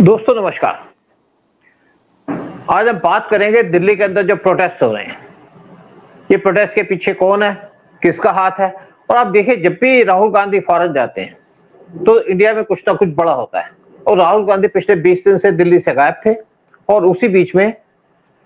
दोस्तों नमस्कार। आज हम बात करेंगे दिल्ली के अंदर जो प्रोटेस्ट हो रहे हैं। ये प्रोटेस्ट के पीछे कौन है, किसका हाथ है। और आप देखिए, जब भी राहुल गांधी फॉरेन जाते हैं तो इंडिया में कुछ ना कुछ बड़ा होता है। और राहुल गांधी पिछले 20 दिन से दिल्ली से गायब थे और उसी बीच में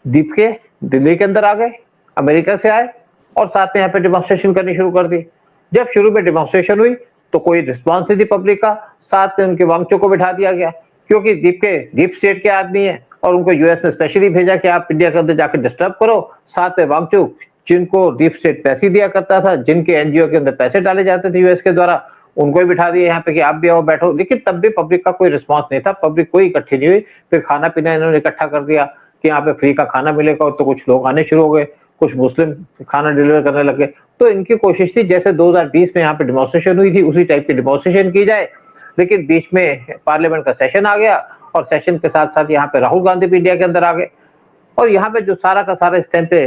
दीप के दिल्ली के अंदर आ गए, अमेरिका से आए और साथ में यहाँ पे डिमॉन्स्ट्रेशन करनी शुरू कर दी। जब शुरू में डिमॉन्स्ट्रेशन हुई तो कोई रिस्पॉन्स नहीं थी पब्लिक का। साथ में उनके वांगचू को बिठा दिया गया क्योंकि डीप स्टेट के आदमी है और उनको यूएस ने स्पेशली भेजा कि आप इंडिया के अंदर जाकर डिस्टर्ब करो। साथ में वांगचू, जिनको डीप स्टेट पैसे दिया करता था, जिनके एनजीओ के अंदर पैसे डाले जाते थे यूएस के द्वारा, उनको ही बिठा दिया यहाँ पे कि आप भी आओ बैठो। लेकिन तब भी पब्लिक का कोई रिस्पॉन्स नहीं था, पब्लिक कोई इकट्ठी नहीं हुई। फिर खाना पीना इन्होंने इकट्ठा कर दिया कि यहाँ पे फ्री का खाना मिलेगा, और तो कुछ लोग आने शुरू हो गए, कुछ मुस्लिम खाना डिलीवर करने लगे। तो इनकी कोशिश थी जैसे 2020 में यहाँ पे डिमॉन्स्ट्रेशन हुई थी उसी टाइप की डिमॉन्स्ट्रेशन की जाए। लेकिन बीच में पार्लियामेंट का सेशन आ गया और सेशन के साथ साथ यहाँ पे राहुल गांधी भी इंडिया के अंदर आ गए। और यहाँ पे जो सारा का सारा इस टाइम पे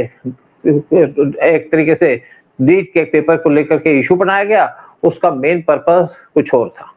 एक तरीके से नीट के पेपर को लेकर के इशू बनाया गया, उसका मेन पर्पस कुछ और था।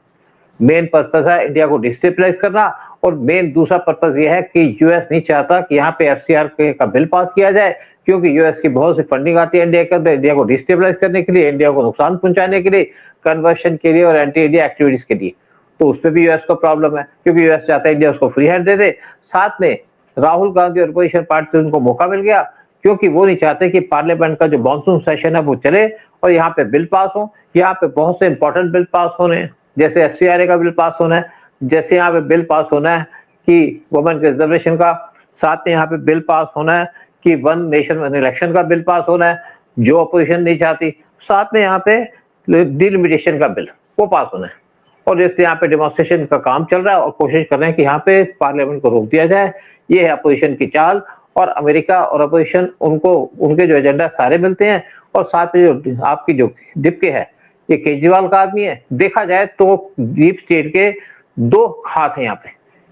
मेन पर्पस है इंडिया को डिस्टेबलाइज करना, और मेन दूसरा पर्पस यह है कि यूएस नहीं चाहता कि यहाँ पे एफसीआर का बिल पास किया जाए, क्योंकि यूएस की बहुत सी फंडिंग आती है इंडिया के अंदर, इंडिया को डिस्टेबलाइज करने के लिए, इंडिया को नुकसान पहुंचाने के लिए, कन्वर्शन के लिए और एंटी इंडिया एक्टिविटीज के लिए। तो उसमें भी यूएस को प्रॉब्लम है क्योंकि यूएस चाहता है इंडिया उसको फ्री हैंड दे दे। साथ में राहुल गांधी और अपोजिशन पार्टी उनको मौका मिल गया क्योंकि वो नहीं चाहते कि पार्लियामेंट का जो मॉनसून सेशन है वो चले और यहाँ पे बिल पास हो। यहाँ पे बहुत से इंपॉर्टेंट बिल पास होने हैं, जैसे एफसीआरए का बिल पास होना है, जैसे यहाँ पे बिल पास होना है कि वुमेन रिजर्वेशन का, साथ में यहाँ पे बिल पास होना है कि वन नेशन वन इलेक्शन का बिल पास होना है जो अपोजिशन नहीं चाहती। साथ में यहाँ पे डिलिमिटेशन का बिल वो पास होना है। और जैसे यहाँ पे डिमॉन्स्ट्रेशन का काम चल रहा है और कोशिश कर रहे हैं कि यहाँ पे पार्लियामेंट को रोक दिया जाए। ये है अपोजिशन की चाल। और अमेरिका और अपोजिशन उनको उनके जो एजेंडा सारे मिलते हैं। और साथ में जो आपकी जो डिप के है, ये केजरीवाल का आदमी है। देखा जाए तो डीप स्टेट के दो हाथ हैं यहाँ पे,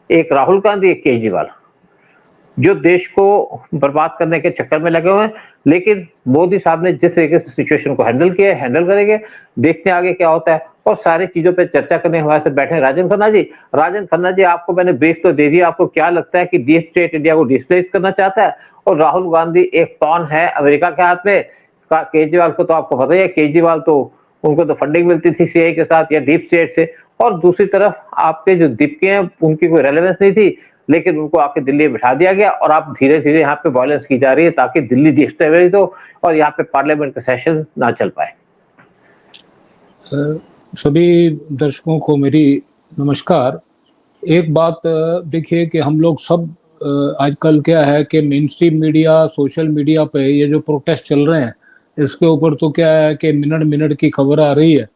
एक राहुल गांधी, एक केजरीवाल, जो देश को बर्बाद करने के चक्कर में लगे हुए हैं। लेकिन मोदी साहब ने जिस तरीके से सिचुएशन को हैंडल किया, हैंडल करेंगे, देखते हैं आगे क्या होता है। और सारी चीजों पे चर्चा करने हमारे से बैठे हैं राजन खन्ना जी। राजन खन्ना जी, आपको मैंने ब्रीफ तो दे दिया, आपको क्या लगता है कि डीप स्टेट इंडिया को डिस्प्लेस करना चाहता है और राहुल गांधी एक पॉन है अमेरिका के हाथ में? केजरीवाल को तो आपको पता ही है, केजरीवाल तो उनको तो फंडिंग मिलती थी सीआई के साथ या डीप स्टेट से। और दूसरी तरफ आपके जो दीपके हैं उनकी कोई रेलेवेंस नहीं थी, लेकिन उनको आके दिल्ली बिठा दिया गया। और आप धीरे धीरे यहाँ पे वायलेंस की जा रही है ताकि दिल्ली डिस्टेबलाइज हो और यहाँ पे पार्लियामेंट का सेशन ना चल पाए। सभी दर्शकों को मेरी नमस्कार। एक बात देखिए कि हम लोग सब आजकल क्या है कि main stream media, social media पे ये जो प्रोटेस्ट चल रहे हैं, इसके ऊपर तो क्या है कि मिनट मिनट की खबर आ रही है।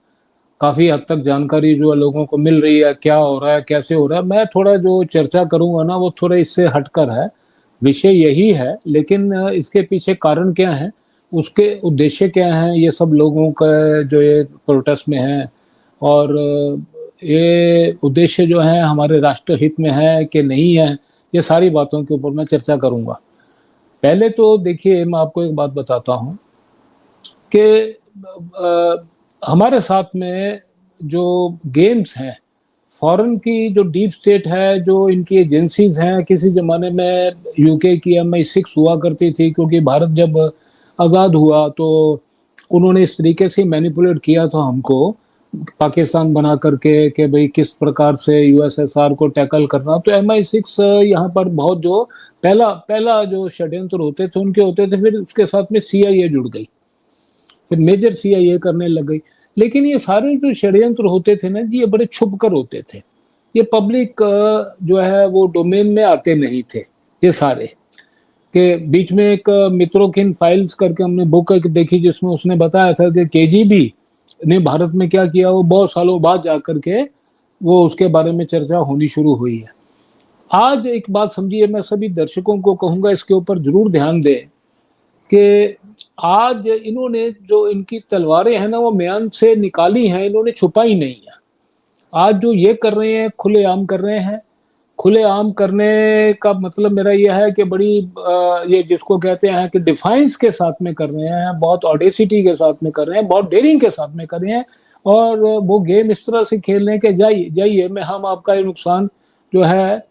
काफ़ी हद तक जानकारी जो लोगों को मिल रही है, क्या हो रहा है, कैसे हो रहा है। मैं थोड़ा जो चर्चा करूंगा ना वो थोड़ा इससे हटकर है, विषय यही है, लेकिन इसके पीछे कारण क्या है, उसके उद्देश्य क्या हैं, ये सब लोगों का जो ये प्रोटेस्ट में है, और ये उद्देश्य जो है हमारे राष्ट्र हित में है कि नहीं है, ये सारी बातों के ऊपर मैं चर्चा करूंगा। पहले तो देखिए, मैं आपको एक बात बताता हूँ कि हमारे साथ में जो गेम्स हैं, फॉरेन की जो डीप स्टेट है, जो इनकी एजेंसीज हैं, किसी ज़माने में यूके की MI6 हुआ करती थी, क्योंकि भारत जब आज़ाद हुआ तो उन्होंने इस तरीके से मैनिपुलेट किया था हमको, पाकिस्तान बना करके कि भाई किस प्रकार से USSR को टैकल करना। तो MI6 यहाँ पर बहुत जो पहला जो षड्यंत्र होते थे उनके होते थे, फिर उसके साथ में CIA जुड़ गई, फिर मेजर CIA करने लग गई। लेकिन ये सारे जो षड्यंत्र होते थे ना जी, ये बड़े छुप कर होते थे, ये पब्लिक जो है वो डोमेन में आते नहीं थे। ये सारे के बीच में एक मित्रोकिन फाइल्स करके हमने बुक देखी, जिसमें उसने बताया था कि KGB ने भारत में क्या किया, वो बहुत सालों बाद जाकर के वो उसके बारे में चर्चा होनी शुरू हुई है। आज एक बात समझिए, मैं सभी दर्शकों को कहूँगा इसके ऊपर जरूर ध्यान दें कि आज इन्होंने जो इनकी तलवारें हैं ना वो म्यान से निकाली हैं, इन्होंने छुपाई नहीं है। आज जो ये कर रहे हैं खुलेआम कर रहे हैं। खुलेआम करने का मतलब मेरा यह है कि बड़ी ये जिसको कहते हैं कि डिफाइंस के साथ में कर रहे हैं, बहुत ऑडेसिटी के साथ में कर रहे हैं, बहुत डेयरिंग के साथ में कर रहे हैं। और वो गेम इस तरह से खेल रहे हैं कि जाइए जाइए, मैं हम आपका ये नुकसान जो है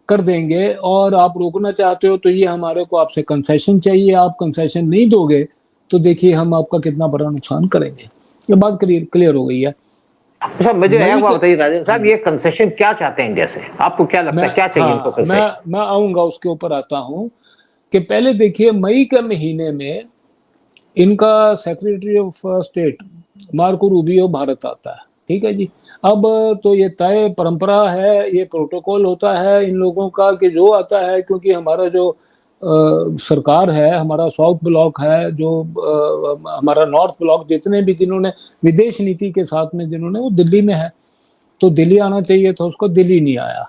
कर देंगे, और आप रोकना चाहते हो तो ये हमारे को आपसे कंसेशन चाहिए, आप कंसेशन नहीं दोगे तो देखिए हम आपका कितना बड़ा नुकसान करेंगे। ये बात क्लियर हो गई है। अच्छा, मुझे एक मई बात के बताइए राजेंद्र हाँ साहब, जी, ये कंसेशन क्या चाहते हैं इंडिया से? आपको क्या लगता मैं है क्या चाहिए इनको हाँ कंसेशन? मैं आऊंगा उसके ऊपर आता हूँ कि पहले देखिए मई के महीने में इनका secretary of state Marco Rubio Bharat आता है, ठीक है जी। अब तो ये तय परंपरा है, ये प्रोटोकॉल होता है इन लोगों का कि जो आता है, क्योंकि हमारा जो सरकार है, हमारा साउथ ब्लॉक है, जो हमारा नॉर्थ ब्लॉक, जितने भी जिन्होंने विदेश नीति के साथ में जिन्होंने, वो दिल्ली में है, तो दिल्ली आना चाहिए था उसको, दिल्ली नहीं आया।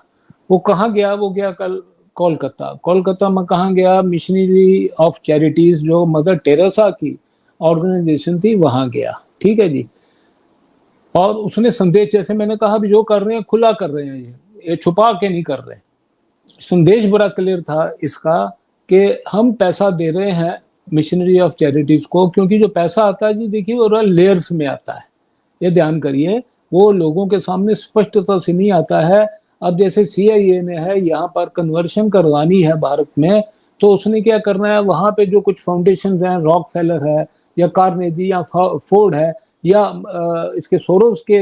वो कहाँ गया? वो गया कल कोलकाता। कोलकाता में कहाँ गया? मिशनरी ऑफ चैरिटीज, जो मदर टेरेसा की ऑर्गेनाइजेशन थी, वहां गया, ठीक है जी। और उसने संदेश, जैसे मैंने कहा, भी जो कर रहे हैं खुला कर रहे हैं, ये छुपा के नहीं कर रहे। संदेश बड़ा क्लियर था इसका कि हम पैसा दे रहे हैं मिशनरी ऑफ चैरिटीज को, क्योंकि जो पैसा आता है जी, देखिए वो लेयर्स में आता है, ये ध्यान करिए, वो लोगों के सामने स्पष्टता से नहीं आता है। अब जैसे सीआईए ने है यहाँ पर कन्वर्शन करवानी है भारत में, तो उसने क्या करना है, वहां पे जो कुछ फाउंडेशन हैं, रॉक फेलर है या कार्नेजी या फोर्ड है या इसके सोरोस के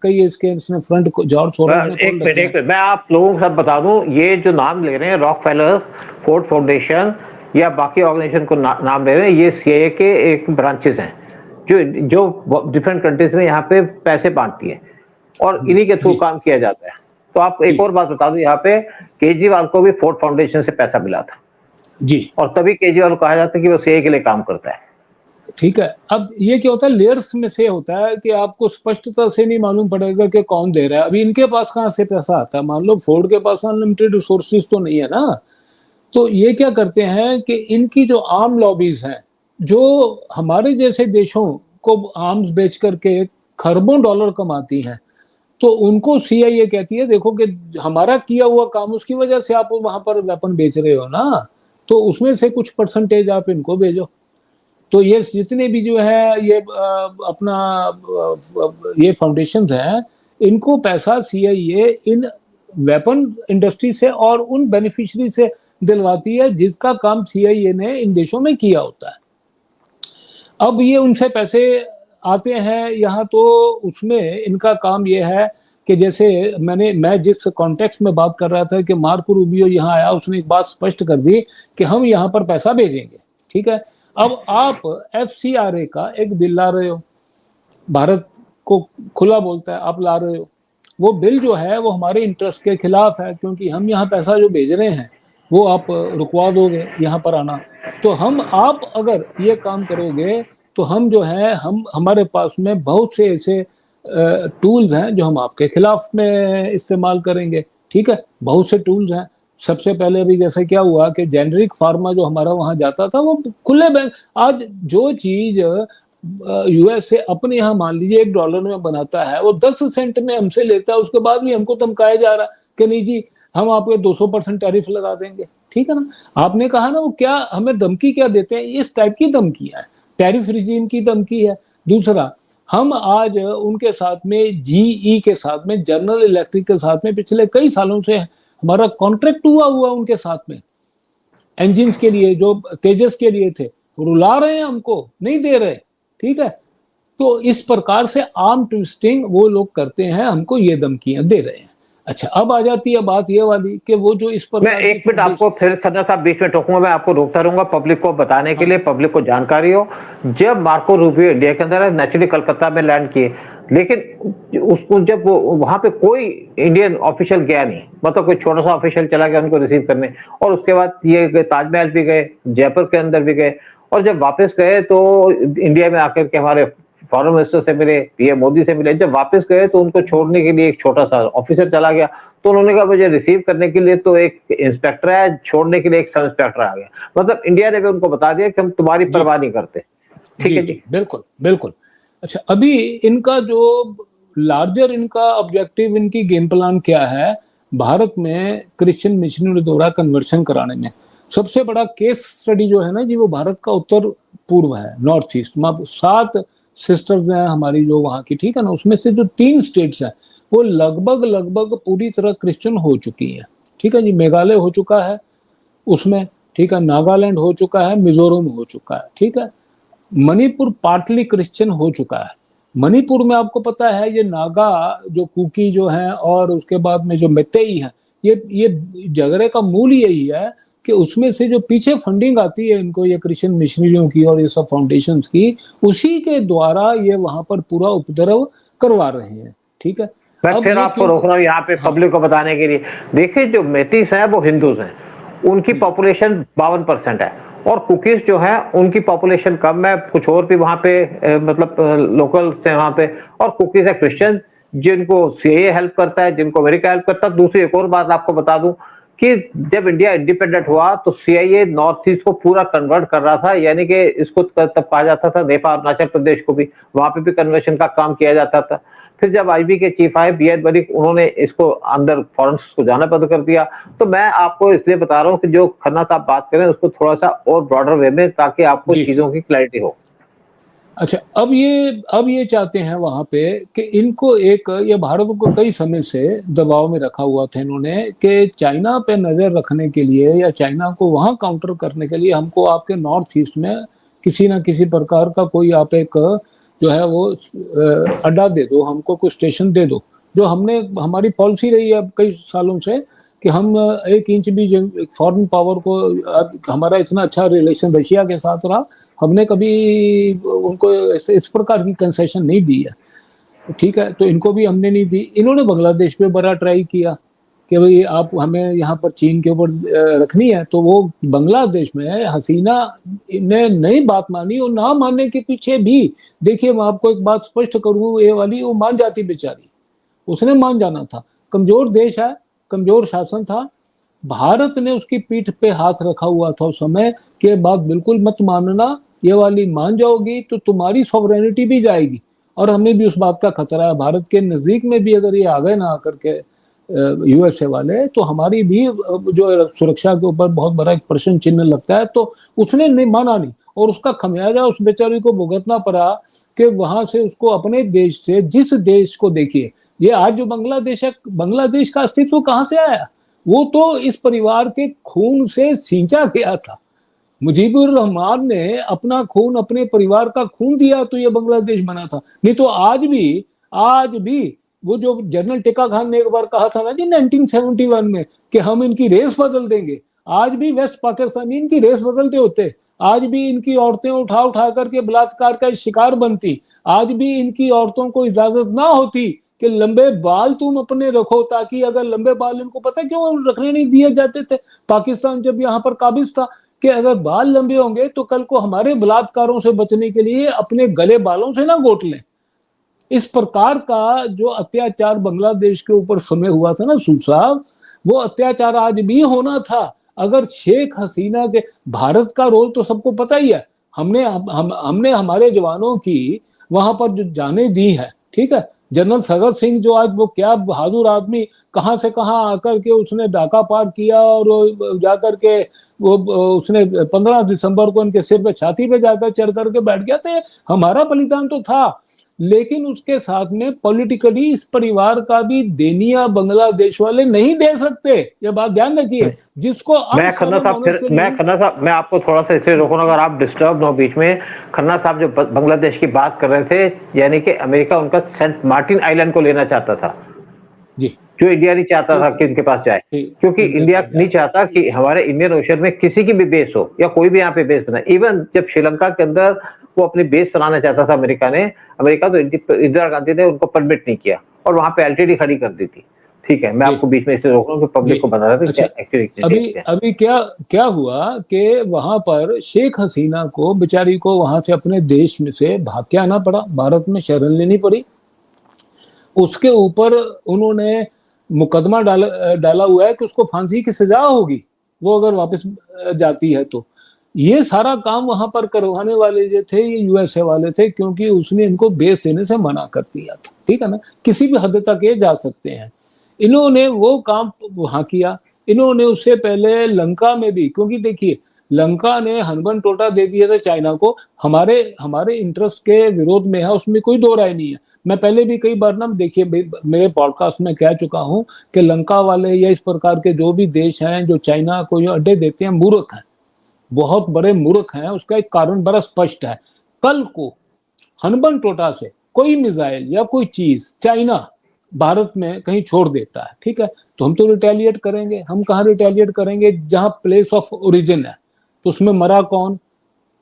कई इसने फ्रंट, जॉर्ज सोरोस ने खोल रखे हैं। मैं आप लोगों को सब बता दूं, ये जो नाम ले रहे हैं रॉक फेलर्स, फोर्ड फाउंडेशन या बाकी ऑर्गेनाइजेशन को नाम ले रहे हैं, ये सीआईए के एक ब्रांचेस हैं जो जो डिफरेंट कंट्रीज में यहाँ पे पैसे बांटती है और इन्हीं के थ्रू काम किया जाता है। तो आप एक और बात बता दूं, यहाँ पे केजरीवाल को भी फोर्ड फाउंडेशन से पैसा मिला था जी, और तभी केजरीवाल को कहा जाता है कि वो सीआईए के लिए काम करता है। ठीक है। अब ये क्या होता है, लेयर्स में से होता है कि आपको स्पष्टता से नहीं मालूम पड़ेगा कि कौन दे रहा है। अभी इनके पास कहाँ से पैसा आता है? मान लो फोर्ड के पास अनलिमिटेड रिसोर्सेज तो नहीं है ना, तो ये क्या करते हैं कि इनकी जो आर्म लॉबीज हैं, जो हमारे जैसे देशों को आर्म्स बेच करके खरबों डॉलर कमाती हैं, तो उनको सीआईए कहती है देखो कि हमारा किया हुआ काम, उसकी वजह से आप वहां पर वेपन बेच रहे हो ना, तो उसमें से कुछ परसेंटेज आप इनको भेजो। तो ये जितने भी जो है ये अपना ये फाउंडेशंस हैं, इनको पैसा सीआईए इन वेपन इंडस्ट्री से और उन बेनिफिशियरी से दिलवाती है जिसका काम सीआईए ने इन देशों में किया होता है। अब ये उनसे पैसे आते हैं यहाँ, तो उसमें इनका काम ये है कि जैसे मैं जिस कॉन्टेक्स्ट में बात कर रहा था कि मार्को रूबियो यहाँ आया, उसने एक बात स्पष्ट कर दी कि हम यहाँ पर पैसा भेजेंगे, ठीक है। अब आप एफसीआरए का एक बिल ला रहे हो, भारत को खुला बोलता है आप ला रहे हो, वो बिल जो है वो हमारे इंटरेस्ट के खिलाफ है, क्योंकि हम यहाँ पैसा जो भेज रहे हैं वो आप रुकवा दोगे यहाँ पर आना। तो हम, आप अगर ये काम करोगे तो हम जो है, हम हमारे पास में बहुत से ऐसे टूल्स हैं जो हम आपके खिलाफ में इस्तेमाल करेंगे, ठीक है। बहुत से टूल्स हैं। सबसे पहले भी जैसे क्या हुआ कि जेनरिक फार्मा जो हमारा वहां जाता था, वो खुले बैंक, आज जो चीज यूएस से अपने यहाँ मान लीजिए $1 में बनाता है, वो 10 सेंट में हमसे लेता है, उसके बाद भी हमको धमकाया जा रहा कि नहीं जी हम आपको 200% टैरिफ लगा देंगे, ठीक है ना। आपने कहा ना, वो क्या हमें धमकी क्या देते हैं, इस टाइप की धमकियां है, टैरिफ रिजीम की धमकी है। दूसरा, हम आज उनके साथ में जीई के साथ में, जनरल इलेक्ट्रिक के साथ में पिछले कई सालों से हमारा कॉन्ट्रैक्ट हुआ उनके साथ में, इंजिन के लिए जो तेजस के लिए थे, रुला रहे हैं हमको, नहीं दे रहे, ठीक है। तो इस प्रकार से आर्म ट्विस्टिंग वो लोग करते हैं, हमको ये धमकियां दे रहे हैं। अच्छा, अब आ जाती है बात ये वाली कि वो जो इस पर, मैं एक मिनट आपको फिर खन्ना साहब बीच में टोकूंगा, मैं आपको रोकता रहूंगा पब्लिक को बताने के लिए, पब्लिक को जानकारी हो। जब मार्को रूबियो इंडिया के अंदर है, नेचुरली कलकत्ता में लैंड किए, लेकिन उसको जब वहां पे कोई इंडियन ऑफिशियल गया नहीं, मतलब कोई छोटा सा ऑफिशियल चला गया उनको रिसीव करने, और उसके बाद ये ताजमहल भी गए, जयपुर के अंदर भी गए, और जब वापस गए तो इंडिया में आकर के हमारे फॉरेन मिनिस्टर से मिले, पीएम मोदी से मिले। जब वापस गए तो उनको छोड़ने के लिए एक छोटा सा ऑफिसर चला गया, तो उन्होंने कहा मुझे रिसीव करने के लिए तो एक इंस्पेक्टर है, छोड़ने के लिए एक सब इंस्पेक्टर आ गया। मतलब इंडिया ने भी उनको बता दिया कि हम तुम्हारी परवाह नहीं करते, ठीक है जी। बिल्कुल बिल्कुल। अच्छा, अभी इनका जो लार्जर इनका ऑब्जेक्टिव, इनकी गेम प्लान क्या है भारत में क्रिश्चियन मिशनरी द्वारा कन्वर्शन कराने में? सबसे बड़ा केस स्टडी जो है ना जी, वो भारत का उत्तर पूर्व है, नॉर्थ ईस्ट में 7 सिस्टर्स हैं हमारी जो वहां की, ठीक है ना। उसमें से जो 3 स्टेट्स हैं, वो लगभग लगभग पूरी तरह क्रिश्चियन हो चुकी है। ठीक है जी, मेघालय हो चुका है उसमें, ठीक है, नागालैंड हो चुका है, मिजोरम हो चुका है, ठीक है, मणिपुर पार्टली क्रिश्चियन हो चुका है। मणिपुर में आपको पता है ये नागा जो कुकी जो है और उसके बाद में जो मेतेई है, ये झगड़े का मूल यही है कि उसमें से जो पीछे फंडिंग आती है इनको, ये क्रिश्चियन मिशनरियों की और ये सब फाउंडेशंस की, उसी के द्वारा ये वहां पर पूरा उपद्रव करवा रहे हैं। ठीक है, मैं अब फिर ये आपको रोक रहा हूँ यहाँ पे हाँ, पब्लिक को बताने के लिए। देखिए जो मेतीस है वो हिंदूज हैं, उनकी पॉपुलेशन 52% है, और कुकीज जो है उनकी पॉपुलेशन कम है, कुछ और भी वहां पे मतलब लोकल से वहां पे, और कुकीज है क्रिश्चियन जिनको सीएए हेल्प करता है, जिनको अमेरिका हेल्प करता है। दूसरी एक और बात आपको बता दूं कि जब इंडिया इंडिपेंडेंट हुआ तो सीआईए नॉर्थ ईस्ट को पूरा कन्वर्ट कर रहा था, यानी कि इसको तब कहा जाता था नेपाल अरुणाचल प्रदेश को भी, वहां पे भी कन्वर्शन का काम किया जाता था। फिर जब आईबी के चीफ आए बियत बरिक, उन्होंने इसको अंदर फॉरेंस को जाना बंद कर दिया। तो मैं आपको इसलिए बता रहा हूँ कि जो खन्ना साहब बात करें उसको थोड़ा सा और ब्रॉडर वे में, ताकि आपको जी। चीजों की क्लैरिटी हो। अच्छा, अब ये चाहते हैं वहां पे कि इनको एक, ये भारत को कई समय से दबाव में रखा हुआ था इन्होंने कि चाइना पे नजर रखने के लिए या चाइना को वहां काउंटर करने के लिए हमको आपके नॉर्थ ईस्ट में किसी ना किसी प्रकार का कोई आप एक जो है वो अड्डा दे दो, हमको कोई स्टेशन दे दो। जो हमने, हमारी पॉलिसी रही है अब कई सालों से कि हम 1 इंच भी फॉरेन पावर को, हमारा इतना अच्छा रिलेशन रशिया के साथ रहा, हमने कभी उनको इस प्रकार की कंसेशन नहीं दी है। ठीक है, तो इनको भी हमने नहीं दी। इन्होंने बांग्लादेश पे बड़ा ट्राई किया कि भाई आप हमें यहाँ पर चीन के ऊपर रखनी है, तो वो बांग्लादेश में हसीना ने नहीं बात मानी, और ना मानने के पीछे भी देखिए, मैं आपको एक बात स्पष्ट करूँ, ये वाली वो मान जाती बेचारी, उसने मान जाना था। कमजोर देश है, कमजोर शासन था, भारत ने उसकी पीठ पे हाथ रखा हुआ था उस समय के बाद, बिल्कुल मत मानना, ये वाली मान जाओगी तो तुम्हारी सॉवरेनिटी भी जाएगी। और हमें भी उस बात का खतरा है, भारत के नजदीक में भी अगर ये आ गए ना आकर के यूएसए वाले, तो हमारी भी जो सुरक्षा के ऊपर बहुत बड़ा एक प्रश्न चिन्ह लगता है। तो उसने नहीं माना, नहीं, और उसका खमियाजा उस बेचारी को भुगतना पड़ा कि वहां से उसको अपने देश से, जिस देश को देखिए, ये आज जो बांग्लादेश है, बांग्लादेश का अस्तित्व कहां से आया? वो तो इस परिवार के खून से सींचा गया था। मुजीबुर रहमान ने अपना खून, अपने परिवार का खून दिया तो ये बांग्लादेश बना था। नहीं तो आज भी वो जो जनरल टिक्का खान ने एक बार कहा था ना जी 1971 में कि हम इनकी रेस बदल देंगे, आज भी वेस्ट पाकिस्तानी इनकी रेस बदलते होते, आज भी इनकी औरतें उठा उठा करके बलात्कार का शिकार बनती, आज भी इनकी औरतों को इजाजत ना होती कि लंबे बाल तुम अपने रखो, ताकि अगर लंबे बाल, इनको पता क्यों रखने नहीं दिए जाते थे पाकिस्तान जब यहाँ पर काबिज था, कि अगर बाल लंबे होंगे तो कल को हमारे बलात्कारों से बचने के लिए अपने गले बालों से ना गोट लें। इस प्रकार का जो अत्याचार बांग्लादेश के ऊपर समय हुआ था ना सूद साहब, वो अत्याचार आज भी होना था अगर शेख हसीना के, भारत का रोल तो सबको पता ही है, हमने हमारे जवानों की वहां पर जो जाने दी है, ठीक है, जनरल सगत सिंह जो आज वो क्या बहादुर आदमी, कहां से कहां आकर के उसने डाका पार किया, और जाकर के वो उसने 15 दिसंबर को उनके सिर पे, छाती पे जाकर चढ़ करके बैठ गया था। हमारा बलिदान तो था, लेकिन उसके साथ में पॉलिटिकली इस परिवार का भी देनिया बांग्लादेश वाले नहीं दे सकते, ये बात ध्यान रखिए। जिसको मैं खन्ना साहब, मैं आपको थोड़ा सा इसलिए रोकूंगा, अगर आप डिस्टर्ब हो बीच में। खन्ना साहब जो बांग्लादेश की बात कर रहे थे, यानी कि अमेरिका उनका सेंट मार्टिन आइलैंड को लेना चाहता था जी, जो इंडिया नहीं चाहता था कि इनके पास जाए, क्योंकि इंडिया नहीं चाहता कि हमारे इंडियन ओशन में किसी की भी बेस हो या कोई भी यहाँ पे बेस बनाए। इवन जब श्रीलंका के अंदर वो अपनी बेस बनाना चाहता था अमेरिका तो इंदिरा गांधी ने उनको परमिट नहीं किया और वहां पे एलटीडी खड़ी कर दी थी। ठीक है, मैं आपको बीच में इससे रोक रहा हूँ कि पब्लिक को बता रहा था। अच्छा, अभी क्या हुआ कि वहां पर शेख हसीना को बेचारी को वहां से अपने देश में से भाग के आना पड़ा, भारत में शरण लेनी पड़ी। उसके ऊपर उन्होंने मुकदमा डाला हुआ है कि उसको फांसी की सजा होगी वो अगर वापस जाती है तो। ये सारा काम वहां पर करवाने वाले जो थे ये यूएसए वाले थे, क्योंकि उसने इनको बेस देने से मना कर दिया था। ठीक है ना, किसी भी हद तक ये जा सकते हैं। इन्होंने वो काम वहां किया। इन्होंने उससे पहले लंका में भी, क्योंकि देखिए लंका ने हनबन टोटा दे दिया था चाइना को, हमारे हमारे इंटरेस्ट के विरोध में है, उसमें कोई दो राय नहीं है। मैं पहले भी कई बार ना देखिए मेरे पॉडकास्ट में कह चुका हूं कि लंका वाले या इस प्रकार के जो भी देश हैं जो चाइना को जो अड्डे देते हैं, मूर्ख हैं, बहुत बड़े मूर्ख हैं। उसका एक कारण बड़ा स्पष्ट है। कल को हनबन टोटा से कोई मिसाइल या कोई चीज चाइना भारत में कहीं छोड़ देता है, ठीक है, तो हम तो रिटेलिएट करेंगे। हम कहाँ रिटेलिएट करेंगे? जहां प्लेस ऑफ ओरिजिन है। तो उसमें मरा कौन?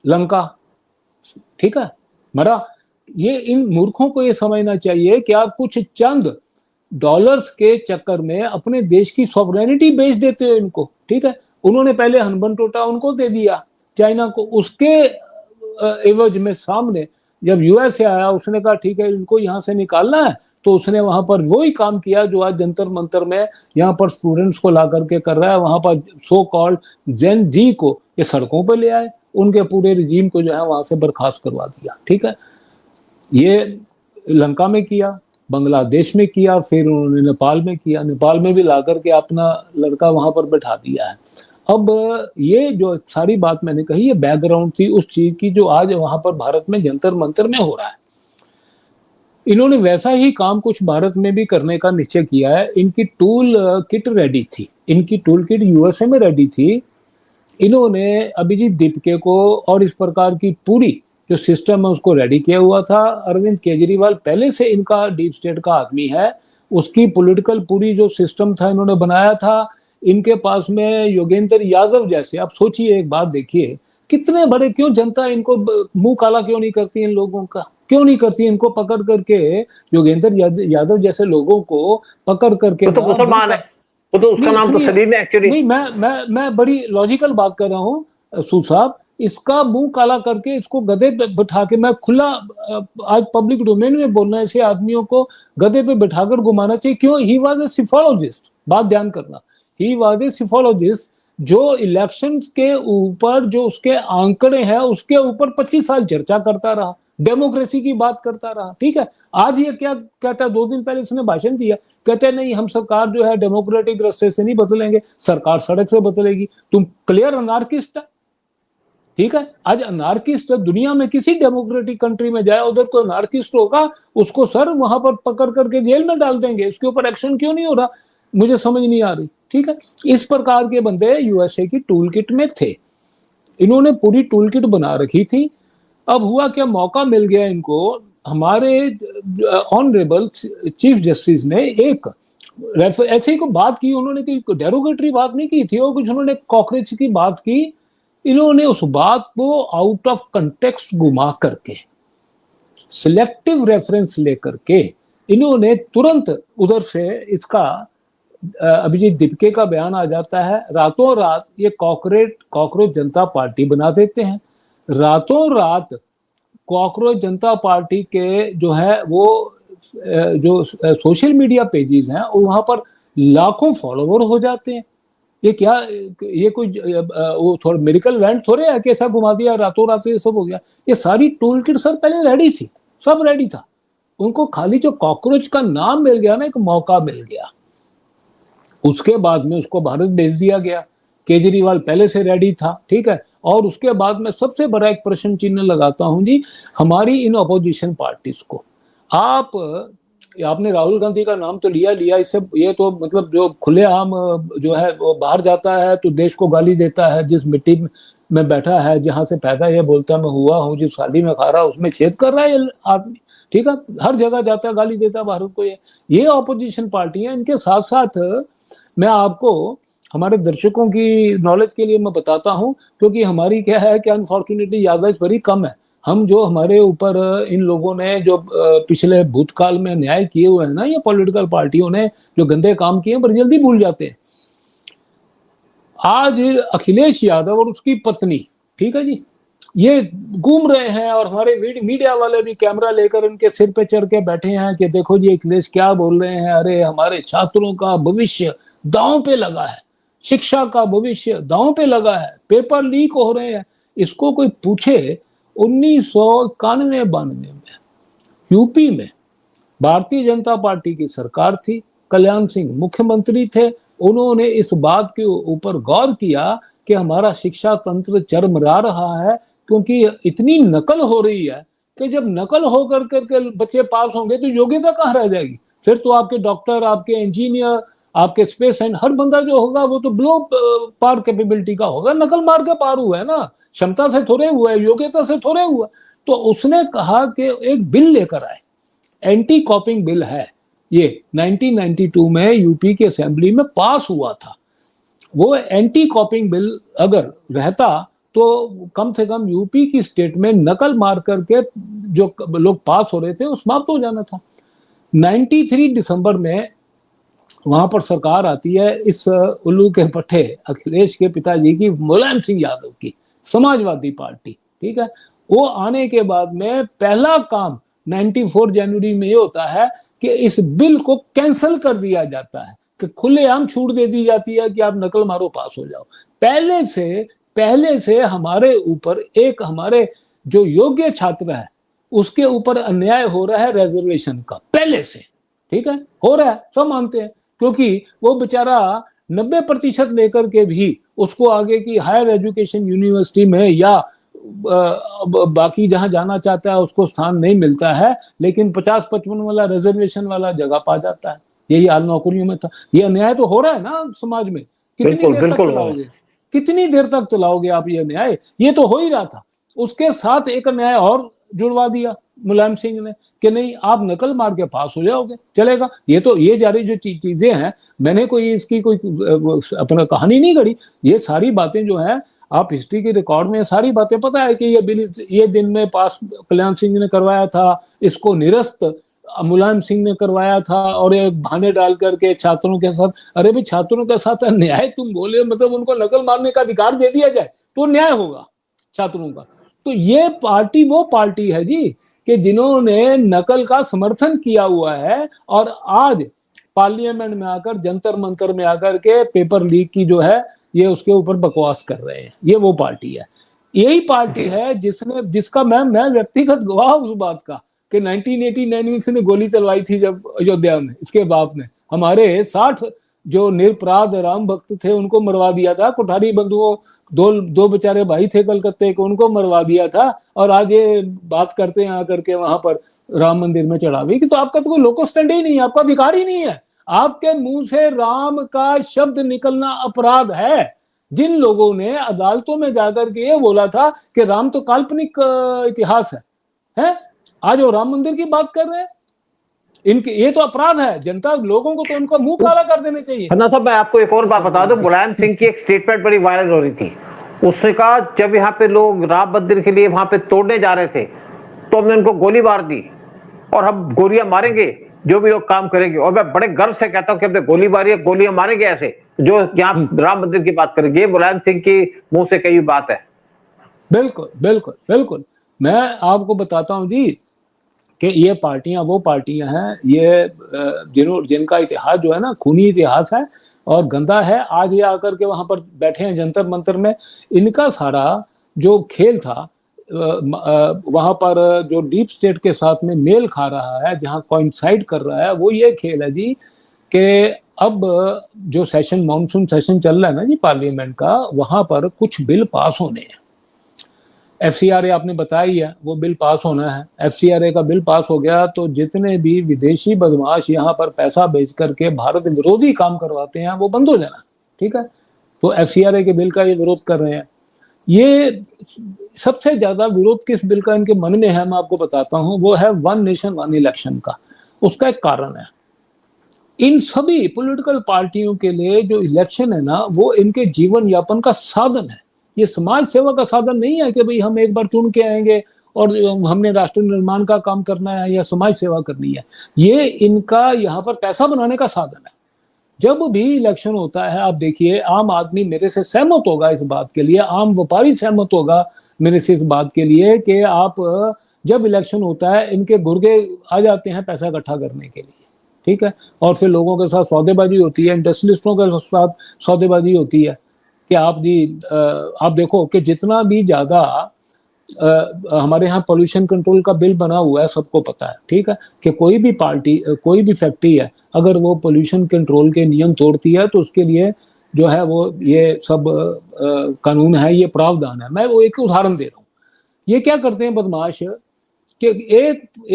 लंका, ठीक है, मरा। ये इन मूर्खों को ये समझना चाहिए कि आप कुछ चंद डॉलर्स के चक्कर में अपने देश की सॉवरेनिटी बेच देते हो इनको, ठीक है। उन्होंने पहले हनबन टोटा उनको दे दिया चाइना को, उसके एवज में सामने जब यूएस आया उसने कहा ठीक है इनको यहाँ से निकालना है, तो उसने वहां पर वही काम किया जो आज जंतर मंतर में यहाँ पर स्टूडेंट्स को ला करके कर रहा है। वहां पर सो कॉल्ड जेन जी को ये सड़कों पर ले आए, उनके पूरे रिजीम को जो है वहां से बर्खास्त करवा दिया, ठीक है। ये लंका में किया, बांग्लादेश में किया, फिर उन्होंने नेपाल में किया, नेपाल में भी ला करके अपना लड़का वहां पर बैठा दिया है। अब ये जो सारी बात मैंने कही ये बैकग्राउंड थी उस चीज की जो आज वहां पर भारत में जंतर मंतर में हो रहा है। इन्होंने वैसा ही काम कुछ भारत में भी करने का निश्चय किया है। इनकी टूल किट रेडी थी, इनकी टूल किट यूएसए में रेडी थी। इन्होंने अभिजीत दीपके को और इस प्रकार की पूरी जो सिस्टम है उसको रेडी किया हुआ था। अरविंद केजरीवाल पहले से इनका डीप स्टेट का आदमी है, उसकी पॉलिटिकल पूरी जो सिस्टम था इन्होंने बनाया था। इनके पास में योगेंद्र यादव जैसे, आप सोचिए एक बात देखिए, कितने बड़े, क्यों जनता इनको मुंह काला क्यों नहीं करती इन लोगों का, क्यों नहीं करती? इनको पकड़ करके योगेंद्र यादव जैसे लोगों को पकड़ करके, वो तो मुसलमान है, वो तो उसका नाम तो सलीम है एक्चुअली। नहीं, मैं बड़ी लॉजिकल बात कर रहा हूँ सू साहब। इसका मुंह काला करके इसको गधे पे बिठा के, मैं खुला आज पब्लिक डोमेन में बोलना, ऐसे आदमियों को गधे पे बिठाकर घुमाना चाहिए। क्यों? ही वाज ए सिफोलॉजिस्ट, बात ध्यान करना, ही वाज ए सिफोलॉजिस्ट जो इलेक्शंस के ऊपर जो उसके आंकड़े हैं उसके ऊपर 25 साल चर्चा करता रहा, डेमोक्रेसी की बात करता रहा, ठीक है। आज ये क्या कहता है? 2 दिन पहले इसने भाषण दिया, कहते हैं नहीं हम सरकार जो है डेमोक्रेटिक रास्ते से नहीं बदलेंगे, सरकार सड़क से बदलेगी। तुम क्लियर अनार्किस्ट है, ठीक है। आज अनार्किस्ट दुनिया में किसी डेमोक्रेटिक कंट्री में जाए, उधर कोई अनार्किस्ट होगा उसको सर वहां पर पकड़ करके जेल में डाल देंगे, उसके ऊपर एक्शन क्यों नहीं हो रहा? मुझे समझ नहीं आ रही, ठीक है। इस प्रकार के बंदे यूएसए की टूल किट में थे, इन्होंने पूरी टूल किट बना रखी थी। अब हुआ क्या, मौका मिल गया इनको। हमारे ऑनरेबल चीफ जस्टिस ने एक ऐसे ही को बात की, उन्होंने कोई डेरोगेटरी बात नहीं की थी, और कुछ उन्होंने कॉकरोच की बात की। इन्होंने उस बात को आउट ऑफ कंटेक्स्ट घुमा करके, सिलेक्टिव रेफरेंस लेकर के इन्होंने तुरंत उधर से इसका अभिजीत दीपके का बयान आ जाता है, रातों रात ये कॉकरोच जनता पार्टी बना देते हैं। रातों रात कॉकरोच जनता पार्टी के जो है वो जो सोशल मीडिया पेजेस हैं वहां पर लाखों फॉलोवर हो जाते हैं। ये क्या, ये कोई वो थोड़ा मिरेकल इवेंट थोड़े है कि ऐसा घुमा दिया रातों रात ये सब हो गया। ये सारी टूल किट सर पहले रेडी थी, सब रेडी था। उनको खाली जो कॉकरोच का नाम मिल गया ना, एक मौका मिल गया, उसके बाद में उसको भारत भेज दिया गया। केजरीवाल पहले से रेडी था, ठीक है। और उसके बाद में सबसे बड़ा एक प्रश्न चिन्ह लगाता हूं जी हमारी इन अपोजिशन पार्टीज को। आपने राहुल गांधी का नाम तो लिया, इससे ये तो मतलब जो खुलेआम जो है वो बाहर जाता है तो देश को गाली देता है, जिस मिट्टी में बैठा है जहां से पैदा ये बोलता है मैं हुआ हूँ, जिस शादी में खा रहा उसमें छेद कर रहा है ये आदमी, ठीक है। हर जगह जाता है गाली देता है भारत को। ये ऑपोजिशन पार्टी है। इनके साथ साथ मैं आपको हमारे दर्शकों की नॉलेज के लिए मैं बताता हूं, क्योंकि हमारी क्या है कि अनफॉर्चुनेटली याददाश्त बड़ी कम है। हम जो हमारे ऊपर इन लोगों ने जो पिछले भूतकाल में न्याय किए हुए हैं ना, ये पॉलिटिकल पार्टियों ने जो गंदे काम किए हैं बड़ी जल्दी भूल जाते हैं। आज अखिलेश यादव और उसकी पत्नी, ठीक है जी, ये घूम रहे हैं और हमारे मीडिया वाले भी कैमरा लेकर उनके सिर पे चढ़ के बैठे हैं कि देखो जी अखिलेश क्या बोल रहे हैं, अरे हमारे छात्रों का भविष्य दांव पे लगा है, शिक्षा का भविष्य दांव पे लगा है, पेपर लीक हो रहे हैं। इसको कोई पूछे 1991-92 में यूपी में भारतीय जनता पार्टी की सरकार थी, कल्याण सिंह मुख्यमंत्री थे, उन्होंने इस बात के ऊपर गौर किया कि हमारा शिक्षा तंत्र चरमरा रहा है, क्योंकि इतनी नकल हो रही है कि जब नकल हो करके बच्चे पास होंगे तो योग्यता कहाँ रह जाएगी। फिर तो आपके डॉक्टर, आपके इंजीनियर, आपके स्पेस एंड हर बंदा जो होगा वो तो बिलो पार कैपेबिलिटी का होगा, नकल मार के पार हुआ है ना, क्षमता से थोड़े हुआ है, योग्यता से थोड़े हुआ। तो उसने कहा कि एक बिल लेकर आए, एंटी कॉपिंग बिल है ये, 1992 में यूपी की असेंबली में पास हुआ था। वो एंटी कॉपिंग बिल अगर रहता तो कम से कम यूपी की स्टेट में नकल मार करके जो लोग पास हो रहे थे वो समाप्त हो जाना था। 93 दिसंबर में वहां पर सरकार आती है इस उल्लू के पट्टे अखिलेश के पिताजी की, मुलायम सिंह यादव की समाजवादी पार्टी, ठीक है। वो आने के बाद में पहला काम 94 जनवरी में ये होता है कि इस बिल को कैंसिल कर दिया जाता है, कि खुलेआम छूट दे दी जाती है कि आप नकल मारो पास हो जाओ। पहले से हमारे ऊपर, एक हमारे जो योग्य छात्र है उसके ऊपर अन्याय हो रहा है रिजर्वेशन का, पहले से, ठीक है, हो रहा है, सब मानते हैं, क्योंकि वो बेचारा 90% लेकर के भी उसको आगे की हायर एजुकेशन यूनिवर्सिटी में या बाकी जहां जाना चाहता है उसको स्थान नहीं मिलता है, लेकिन 50-55 वाला रिजर्वेशन वाला जगह पा जाता है। यही हाल नौकरियों में था। ये अन्याय तो हो रहा है ना समाज में, कितनी देर तक चलाओगे, कितनी देर तक चलाओगे आप ये अन्याय? ये तो हो ही रहा था। उसके साथ एक अन्याय और जुड़वा दिया मुलायम सिंह ने कि नहीं, आप नकल मार के पास हो जाओगे, चलेगा। ये तो ये जारी जो चीजें हैं, मैंने कोई इसकी कोई अपना कहानी नहीं गढ़ी, ये सारी बातें जो है आप हिस्ट्री के रिकॉर्ड में सारी बातें पता है कि ये बिल ये दिन में पास कल्याण सिंह ने करवाया था, इसको निरस्त मुलायम सिंह ने करवाया था, और ये बहाने डाल करके छात्रों के साथ, अरे भाई छात्रों के साथ न्याय तुम बोले, मतलब उनको नकल मारने का अधिकार दे दिया जाए तो न्याय होगा छात्रों का। तो ये पार्टी वो पार्टी है जी कि जिन्होंने नकल का समर्थन किया हुआ है, और आज पार्लियामेंट में आकर, जंतर मंतर में आकर के पेपर लीक की जो है ये उसके ऊपर बकवास कर रहे हैं। ये वो पार्टी है, यही पार्टी है जिसका मैं व्यक्तिगत गवाह उस बात का कि 1989 में इसने गोली चलवाई थी जब अयोध्या में, इसके बाप ने हमारे 60 जो निरपराध राम भक्त थे उनको मरवा दिया था, कुठारी बंधुओं, दो बेचारे भाई थे कलकत्ते के, उनको मरवा दिया था। और आज ये बात करते हैं आकर के वहां पर राम मंदिर में चढ़ावे की, तो आपका तो कोई लोको स्टैंड ही नहीं है, आपका अधिकार ही नहीं है। आपके मुंह से राम का शब्द निकलना अपराध है। जिन लोगों ने अदालतों में जाकर के ये बोला था कि राम तो काल्पनिक इतिहास है, आज वो राम मंदिर की बात कर रहे हैं, इनके ये तो अपराध है। जनता लोगों को तो उनका मुंह काला कर देना चाहिए। खन्ना साहब, मैं आपको एक और बात बता दूं, मुलायम सिंह की एक स्टेटमेंट बड़ी वायरल हो रही थी। उसने कहा जब यहाँ पे लोग राम मंदिर के लिए वहां पे तोड़ने जा रहे थे तो हमने उनको गोली मार दी, और हम गोलियां मारेंगे जो भी लोग काम करेंगे। और मैं बड़े गर्व से कहता हूं कि हमने गोली मारी है, गोलियां मारेंगे ऐसे जो यहाँ राम मंदिर की बात करेंगे। मुलायम सिंह की मुंह से कही बात है। बिल्कुल बिल्कुल बिल्कुल। मैं आपको बताता हूं जी कि ये पार्टियां वो पार्टियां हैं, ये जिनका इतिहास जो है ना खूनी इतिहास है और गंदा है। आज ये आकर के वहां पर बैठे हैं जंतर मंतर में, इनका सारा जो खेल था वहां पर जो डीप स्टेट के साथ में मेल खा रहा है, जहां कोइंसाइड कर रहा है, वो ये खेल है जी कि अब जो सेशन, मानसून सेशन चल रहा है ना जी पार्लियामेंट का, वहां पर कुछ बिल पास होने हैं। FCRA आपने बताया ही है, वो बिल पास होना है। FCRA का बिल पास हो गया तो जितने भी विदेशी बदमाश यहाँ पर पैसा बेच करके भारत विरोधी काम करवाते हैं वो बंद हो जाना, ठीक है। तो FCRA के बिल का ये विरोध कर रहे हैं। ये सबसे ज्यादा विरोध किस बिल का इनके मन में है मैं आपको बताता हूँ, वो है वन नेशन वन इलेक्शन का। उसका एक कारण है, इन सभी पॉलिटिकल पार्टियों के लिए जो इलेक्शन है ना वो इनके जीवन यापन का साधन है। ये समाज सेवा का साधन नहीं है कि भाई हम एक बार चुन के आएंगे और हमने राष्ट्र निर्माण का काम करना है या समाज सेवा करनी है। ये इनका यहाँ पर पैसा बनाने का साधन है। जब भी इलेक्शन होता है, आप देखिए, आम आदमी मेरे से सहमत होगा इस बात के लिए, आम व्यापारी सहमत होगा मेरे से इस बात के लिए कि आप जब इलेक्शन होता है इनके गुर्गे आ जाते हैं पैसा इकट्ठा करने के लिए, ठीक है। और फिर लोगों के साथ सौदेबाजी होती है, इंडस्ट्रियलिस्टों के साथ सौदेबाजी होती है कि आप देखो कि जितना भी ज्यादा हमारे यहाँ पोल्यूशन कंट्रोल का बिल बना हुआ है, सबको पता है, ठीक है, कि कोई भी पार्टी, कोई भी फैक्ट्री है, अगर वो पोल्यूशन कंट्रोल के नियम तोड़ती है तो उसके लिए जो है वो ये सब कानून है, ये प्रावधान है। मैं वो एक उदाहरण दे रहा हूँ। ये क्या करते हैं बदमाश कि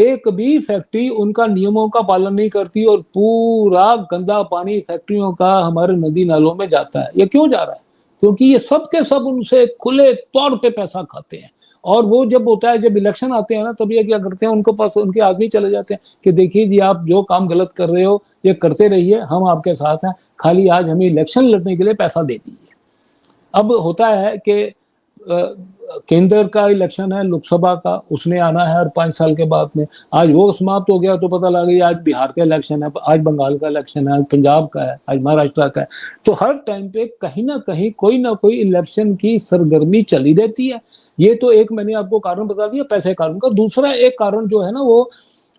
एक भी फैक्ट्री उनका नियमों का पालन नहीं करती और पूरा गंदा पानी फैक्ट्रियों का हमारे नदी नालों में जाता है। ये क्यों जा रहा है? क्योंकि ये सब के सब उनसे खुले तौर पे पैसा खाते हैं। और वो जब होता है, जब इलेक्शन आते हैं ना, तब ये क्या करते हैं, उनको पास उनके आदमी चले जाते हैं कि देखिए जी, आप जो काम गलत कर रहे हो ये करते रहिए, हम आपके साथ हैं, खाली आज हमें इलेक्शन लड़ने के लिए पैसा दे दीजिए। अब होता है कि केंद्र का इलेक्शन है, लोकसभा का, उसने आना है हर 5 साल के बाद में। आज वो समाप्त हो गया तो पता लगा आज बिहार का इलेक्शन है, आज बंगाल का इलेक्शन है, आज पंजाब का है, आज महाराष्ट्र का है। तो हर टाइम पे कहीं ना कहीं कोई ना कोई इलेक्शन की सरगर्मी चली रहती है। ये तो एक मैंने आपको कारण बता दिया, पैसे कारण का। दूसरा एक कारण जो है ना, वो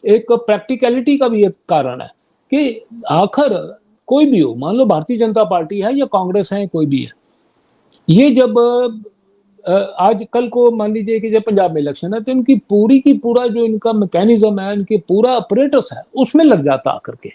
एक प्रैक्टिकलिटी का भी एक कारण है कि आखिर कोई भी हो, मान लो भारतीय जनता पार्टी है या कांग्रेस है, कोई भी है, ये जब आज कल को मान लीजिए कि जब पंजाब में इलेक्शन है, तो इनकी पूरी की पूरा जो इनका मैकेनिज्म है, इनकी पूरा अपरेटस है, उसमें लग जाता आकर के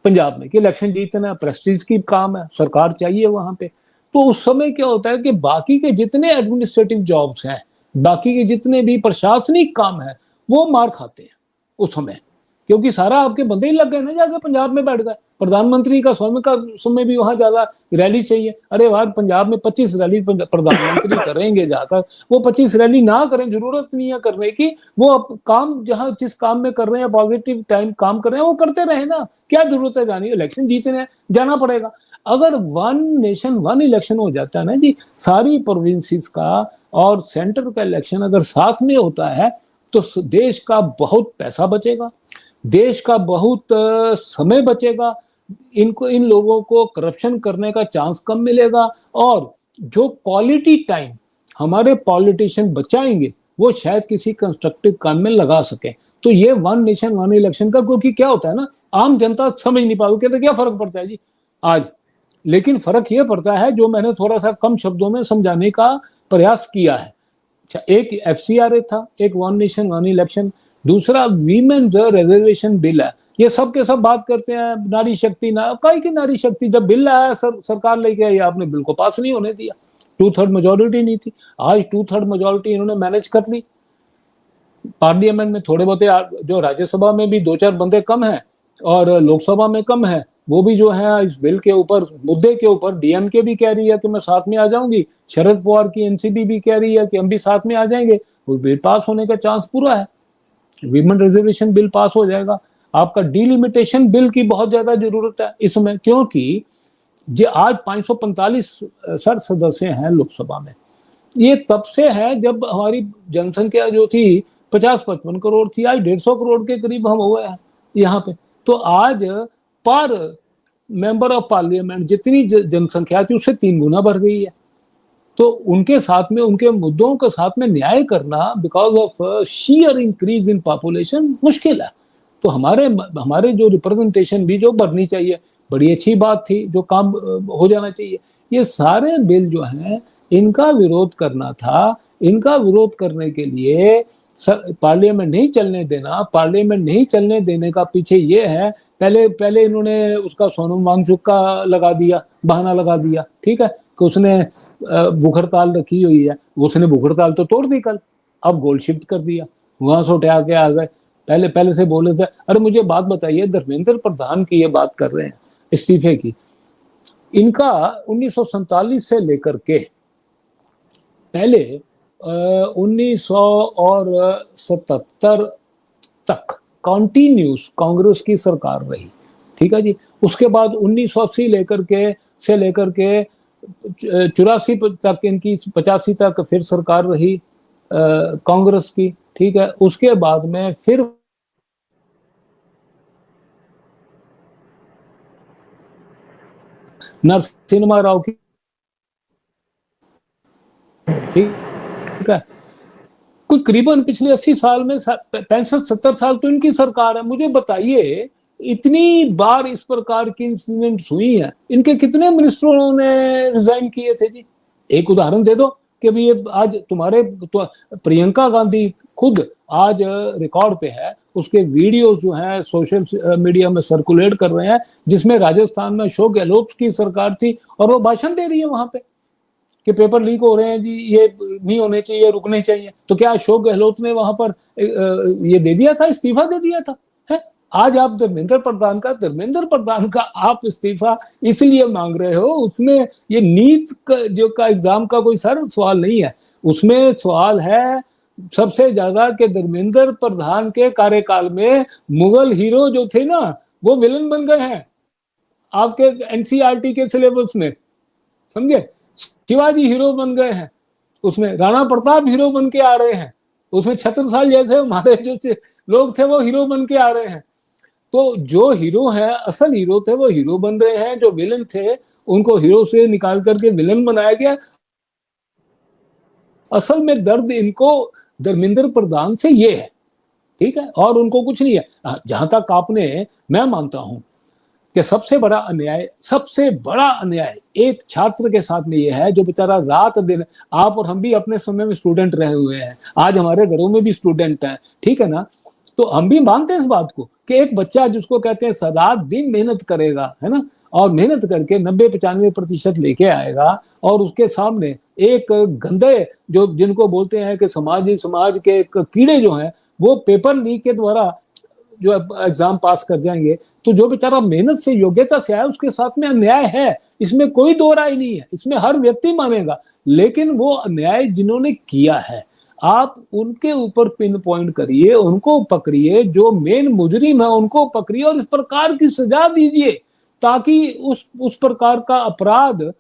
पंजाब में कि इलेक्शन जीतना, प्रेस्टीज की काम है, सरकार चाहिए वहां पे। तो उस समय क्या होता है कि बाकी के जितने एडमिनिस्ट्रेटिव जॉब्स हैं, बाकी के जितने भी प्रशासनिक काम है, वो मार खाते हैं उस समय, क्योंकि सारा आपके बंदे ही लग गए ना, जाके पंजाब में बैठ गए। प्रधानमंत्री का समय भी वहां ज्यादा रैली चाहिए। अरे वाह, पंजाब में 25 रैली प्रधानमंत्री करेंगे जाकर, वो 25 रैली ना करें, जरूरत नहीं है करने की। वो अब काम जहां जिस काम में कर रहे हैं, पॉजिटिव टाइम काम कर रहे हैं, वो करते रहे ना, क्या जरूरत है जाने? इलेक्शन जीतने जाना पड़ेगा। अगर वन नेशन वन इलेक्शन हो जाता है ना जी, सारी प्रोविंसेस का और सेंटर का इलेक्शन अगर साथ में होता है, तो देश का बहुत पैसा बचेगा, देश का बहुत समय बचेगा, इन लोगों को करप्शन करने का चांस कम मिलेगा, और जो क्वालिटी टाइम हमारे पॉलिटिशियन बचाएंगे वो शायद किसी कंस्ट्रक्टिव काम में लगा सके। तो ये वन नेशन वन इलेक्शन का, क्योंकि क्या होता है ना, आम जनता समझ नहीं पाती, कहते क्या फर्क पड़ता है जी आज। लेकिन फर्क ये पड़ता है जो मैंने थोड़ा सा कम शब्दों में समझाने का प्रयास किया है। एक FCRA था, एक वन नेशन वन इलेक्शन, दूसरा वीमेन रिजर्वेशन बिल है। ये सब के सब बात करते हैं नारी शक्ति, ना कहीं की नारी शक्ति। जब बिल आया सरकार लेके आई, आपने बिल को पास नहीं होने दिया, 2/3 मेजोरिटी नहीं थी। आज 2/3 मेजोरिटी इन्होंने मैनेज कर ली। पार्लियामेंट में थोड़े बहुत, जो राज्यसभा में भी 2-4 बंदे कम हैं और लोकसभा में कम है, वो भी जो है इस बिल के ऊपर, मुद्दे के ऊपर, DMK भी कह रही है कि मैं साथ में आ जाऊंगी, शरद पवार की NCP भी कह रही है कि हम भी साथ में आ जाएंगे, वो बिल पास होने का चांस पूरा है। वीमेन रिजर्वेशन बिल पास हो जाएगा। आपका डिलिमिटेशन बिल की बहुत ज्यादा जरूरत है इसमें, क्योंकि जो आज 545 सदस्य हैं लोकसभा में, ये तब से है जब हमारी जनसंख्या जो थी 50-55 करोड़ थी, आज 150 करोड़ के करीब हम हुए हैं यहाँ पे। तो आज पर मेंबर ऑफ पार्लियामेंट जितनी जनसंख्या थी उससे 3 गुना बढ़ गई है। तो उनके साथ में, उनके मुद्दों के साथ में न्याय करना because of shear increase in population मुश्किल है। तो हमारे जो रिप्रेजेंटेशन भी जो बढ़नी चाहिए, बड़ी अच्छी बात थी, जो काम हो जाना चाहिए। ये सारे बिल जो हैं, इनका विरोध करना था। इनका विरोध करने के लिए पार्लियामेंट नहीं चलने देना, पार्लियामेंट नहीं चलने देने का पीछे ये है, पहले इन्होंने उसका सोनम वांगचुक का लगा दिया, बहाना लगा दिया, ठीक है, कि उसने भूख हड़ताल रखी हुई है। उसने भूख हड़ताल तो तोड़ दी कल, अब गोल शिफ्ट कर दिया, वहां से उठा के आ गए। पहले से बोले थे। अरे मुझे बात बताइए, धर्मेंद्र प्रधान की ये बात कर रहे हैं इस्तीफे की, इनका 1947 से लेकर के पहले 1977 तक कंटिन्यूस कांग्रेस की सरकार रही, ठीक है जी। उसके बाद 1980 लेकर के 84 तक, इनकी 85 तक फिर सरकार रही कांग्रेस की, ठीक है। उसके बाद में फिर नरसिम्हा राव की, ठीक है, कोई करीबन पिछले 80 साल में 65-70 साल तो इनकी सरकार है। मुझे बताइए, इतनी बार इस प्रकार की इंसिडेंट हुई है, इनके कितने मिनिस्टरों ने रिजाइन किए थे जी? एक उदाहरण दे दो कि भाई आज तुम्हारे प्रियंका गांधी खुद आज रिकॉर्ड पे है, उसके वीडियो जो हैं सोशल मीडिया में सर्कुलेट कर रहे हैं, जिसमें राजस्थान में अशोक गहलोत की सरकार थी और वो भाषण दे रही है वहां पे कि पेपर लीक हो रहे हैं जी, ये नहीं होने चाहिए, रुकने चाहिए। तो क्या अशोक गहलोत ने वहां पर ये दे दिया था, इस्तीफा दे दिया था? है? आज आप धर्मेंद्र प्रधान का आप इस्तीफा इसलिए मांग रहे हो, उसमें ये नीट का एग्जाम का कोई सवाल नहीं है। उसमें सवाल है सबसे ज्यादा कि धर्मेंद्र प्रधान के कार्यकाल में मुगल हीरो जो थे ना, वो विलन बन गए हैं आपके एनसीईआरटी के सिलेबस में, समझे? शिवाजी हीरो बन गए हैं, उसमें राणा प्रताप हीरो बन के आ रहे हैं, उसमें छत्रसाल जैसे हमारे जो लोग थे वो हीरो बन के आ रहे हैं। तो जो हीरो है, असल हीरो थे, वो हीरो बन रहे हैं। जो विलन थे उनको हीरो से निकाल करके विलन बनाया गया। असल में दर्द इनको धर्मेंद्र प्रधान से ये है, ठीक है, और उनको कुछ नहीं है। जहां तक आपने, मैं मानता हूं कि सबसे बड़ा अन्याय एक छात्र के साथ में ये है, जो बेचारा रात दिन, आप और हम भी अपने समय में स्टूडेंट रहे हुए हैं, आज हमारे घरों में भी स्टूडेंट हैं, ठीक है ना? तो हम भी मानते हैं इस बात को कि एक बच्चा जिसको कहते हैं रात दिन मेहनत करेगा, है ना, और मेहनत करके 90-95% लेके आएगा, और उसके सामने एक गंदे जो जिनको बोलते हैं कि समाज के कीड़े जो हैं, वो पेपर लीक के द्वारा जो एग्जाम पास कर जाएंगे, तो जो बेचारा मेहनत से योग्यता से आया उसके साथ में अन्याय है, इसमें कोई दो राय नहीं है, इसमें हर व्यक्ति मानेगा। लेकिन वो अन्याय जिन्होंने किया है, आप उनके ऊपर पिन पॉइंट करिए, उनको पकड़िए, जो मेन मुजरिम है उनको पकड़िए और इस प्रकार की सजा दीजिए, ताकि उस प्रकार का अपराध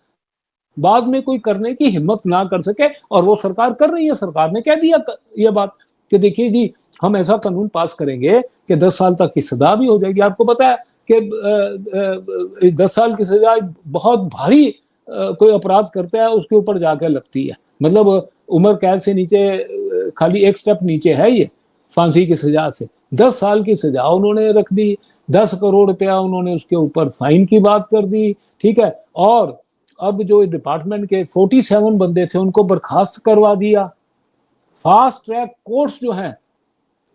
बाद में कोई करने की हिम्मत ना कर सके। और वो सरकार कर रही है, सरकार ने कह दिया ये बात कि देखिए जी, हम ऐसा कानून पास करेंगे कि 10 साल तक की सजा भी हो जाएगी। आपको पता है कि 10 साल की सजा बहुत भारी कोई अपराध करता है उसके ऊपर जाकर लगती है, मतलब उम्र कैद से नीचे खाली एक स्टेप नीचे है ये फांसी की सजा से। 10 साल की सजा उन्होंने रख दी, 10 करोड़ रुपया उन्होंने उसके ऊपर फाइन की बात कर दी, ठीक है। और अब जो डिपार्टमेंट के 47 बंदे थे उनको बर्खास्त करवा दिया, फास्ट ट्रैक कोर्ट्स जो हैं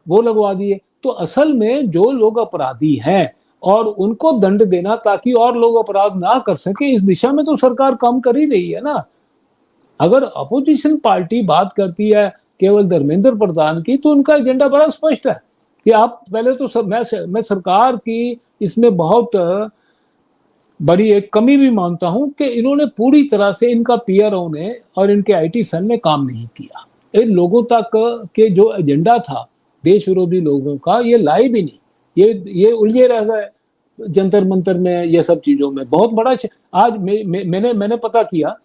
वो लगवा दिए। तो असल में जो लोग अपराधी हैं और उनको दंड देना ताकि और लोग अपराध ना कर सके, इस दिशा में तो सरकार काम कर ही रही है ना। अगर अपोजिशन पार्टी बात करती है केवल धर्मेंद्र प्रधान की, तो उनका एजेंडा बड़ा स्पष्ट है कि आप पहले तो मैं सरकार की इसमें बहुत बड़ी एक कमी भी मानता हूं कि इन्होंने पूरी तरह से, इनका पीआरओ ने और इनके आईटी सेल ने काम नहीं किया। इन लोगों तक के जो एजेंडा था देश विरोधी लोगों का, ये लाए भी नहीं, ये उलझे रह गए जंतर मंतर में, ये सब चीजों में। बहुत बड़ा आज मैंने पता किया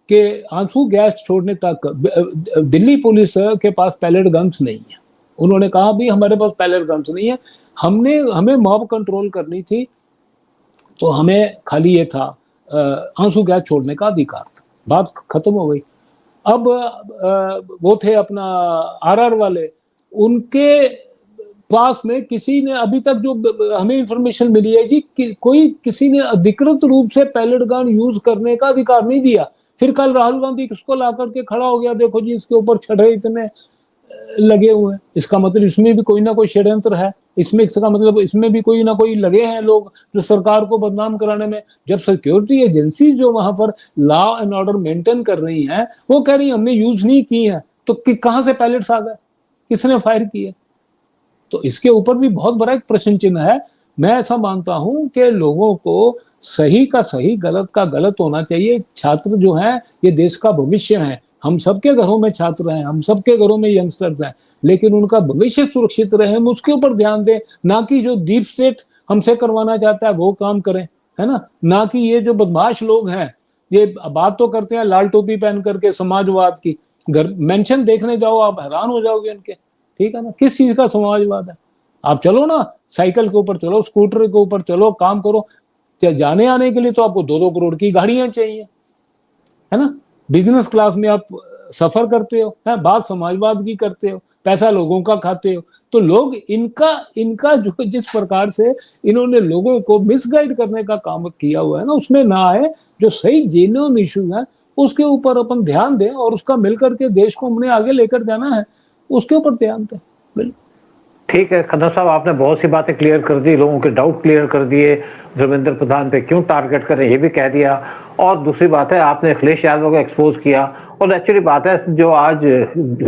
कि आंसू गैस छोड़ने तक दिल्ली पुलिस के पास पैलेट गन्स नहीं है। उन्होंने कहा भी हमारे पास पैलेट गन्स नहीं है, हमें मॉब कंट्रोल करनी थी, तो हमें खाली ये था आंसू गैस छोड़ने का अधिकार था, बात खत्म हो गई। अब वो थे अपना आरआर वाले, उनके पास में किसी ने अभी तक, जो हमें इंफॉर्मेशन मिली है जी, किसी ने अधिकृत रूप से पैलेट गन यूज करने का अधिकार नहीं दिया। फिर कल राहुल गांधी किसको ला करके खड़ा हो गया, देखो जी इसके ऊपर छड़े इतने लगे हुए हैं, इसका मतलब इसमें भी कोई ना कोई षड्यंत्र है, इसका मतलब इसमें भी कोई ना कोई लगे हैं लोग जो सरकार को बदनाम कराने में। जब सिक्योरिटी एजेंसी जो वहां पर लॉ एंड ऑर्डर मेंटेन कर रही हैं, वो कह रही हमने यूज नहीं की है, तो कहां से पैलेट्स आ गए, किसने फायर किए? तो इसके ऊपर भी बहुत बड़ा एक प्रश्न चिन्ह है। मैं ऐसा मानता हूं कि लोगों को सही का सही, गलत का गलत होना चाहिए। छात्र जो हैं ये देश का भविष्य है, हम सबके घरों में छात्र हैं, हम सबके घरों में यंगस्टर्स हैं, लेकिन उनका भविष्य सुरक्षित रहे, हम उसके ऊपर ध्यान दें, ना कि जो डीप स्टेट हमसे करवाना चाहता है वो काम करें, है ना कि ये जो बदमाश लोग हैं ये बात तो करते हैं लाल टोपी पहन करके समाजवाद की, घर मेंशन देखने जाओ आप हैरान हो जाओगे इनके, ठीक है ना। किस चीज का समाजवाद है? आप चलो ना, साइकिल के ऊपर चलो, स्कूटर के ऊपर चलो, काम करो। जाने आने के लिए तो आपको 2-2 करोड़ की गाड़ियां चाहिए, है ना। बिजनेस क्लास में आप सफर करते हो, है, बात समाजवाद की करते हो, पैसा लोगों का खाते हो। तो लोग इनका जो जिस प्रकार से इन्होंने लोगों को मिसगाइड करने का काम किया हुआ है ना, उसमें ना आए। जो सही जेन्युइन इशू है उसके ऊपर अपन ध्यान दें और उसका मिलकर के देश को हमने आगे लेकर जाना है, उसके ऊपर ध्यान दें। बिल्कुल। ठीक है खन्ना साहब, आपने बहुत सी बातें क्लियर कर दी, लोगों के डाउट क्लियर कर दिए, धर्मेंद्र प्रधान पे क्यों टारगेट करें ये भी कह दिया, और दूसरी बात है आपने अखिलेश यादव को एक्सपोज किया। और एक्चुअली बात है जो आज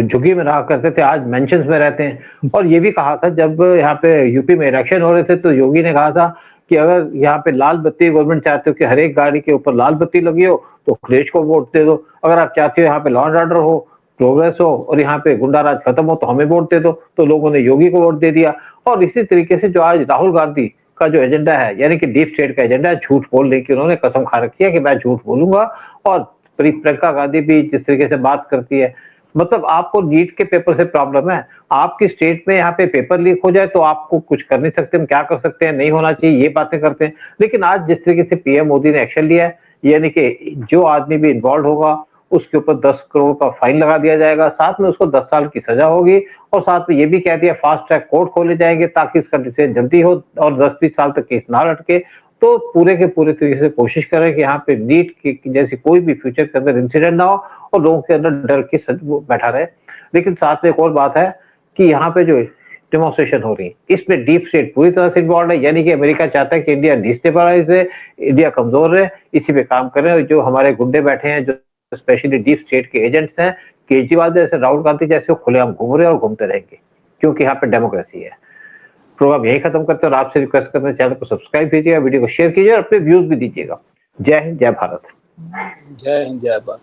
झुग्गी में रहा करते थे आज मेंशंस में रहते हैं। और ये भी कहा था जब यहाँ पे यूपी में इलेक्शन हो रहे थे तो योगी ने कहा था कि अगर यहाँ पे लाल बत्ती गवर्नमेंट चाहते हो कि हर एक गाड़ी के ऊपर लाल बत्ती लगी हो तो अखिलेश को वोट दे दो, अगर आप चाहते हो यहाँ पे लॉ एंड ऑर्डर हो, प्रोग्रेस हो और यहाँ पे गुंडा राज खत्म हो तो हमें वोट दे दो, तो लोगों ने योगी को वोट दे दिया। और इसी तरीके से जो आज राहुल गांधी का जो एजेंडा है यानी कि डीप स्टेट का एजेंडा है, झूठ बोलने की उन्होंने कसम खा रखी है कि मैं झूठ बोलूंगा। और प्रियंका गांधी भी जिस तरीके से बात करती है, मतलब आपको नीट के पेपर से प्रॉब्लम है, आपकी स्टेट में यहाँ पे पेपर लीक हो जाए तो आपको कुछ कर नहीं सकते, हम क्या कर सकते हैं, नहीं होना चाहिए ये बातें करते हैं। लेकिन आज जिस तरीके से पीएम मोदी ने एक्शन लिया है यानी कि जो आदमी भी इन्वॉल्व होगा उसके ऊपर 10 करोड़ का फाइन लगा दिया जाएगा, साथ में उसको 10 साल की सजा होगी, और साथ में ये भी कह दिया फास्ट ट्रैक कोर्ट खोले जाएंगे ताकि इसका डिसीजन जल्दी हो और 10-20 साल तक केस ना लटके। तो पूरे के पूरे तरीके से कोशिश करें कि यहाँ पे नीट की जैसी कोई भी फ्यूचर के अंदर इंसिडेंट ना हो और लोगों के अंदर डर की बैठा रहे। लेकिन साथ में एक और बात है कि यहाँ पे जो डेमोन्स्ट्रेशन हो रही है इसमें डीप स्टेट पूरी तरह से इन्वॉल्व है, यानी कि अमेरिका चाहता है कि इंडिया डिस्टेबलाइज है, इंडिया कमजोर है, इसी पे काम कर रहे हैं। जो हमारे गुंडे बैठे हैं जो स्पेशली डीप स्टेट के एजेंट्स हैं, केजरीवाल जैसे, राहुल गांधी जैसे, खुलेआम घूम रहे हैं और घूमते रहेंगे क्योंकि यहाँ पे डेमोक्रेसी है। प्रोग्राम यही खत्म करते हैं और आपसे रिक्वेस्ट करते हैं चैनल को सब्सक्राइब कीजिएगा, वीडियो को शेयर कीजिए और अपने व्यूज भी दीजिएगा। जय हिंद, जय भारत। जय हिंद, जय भारत।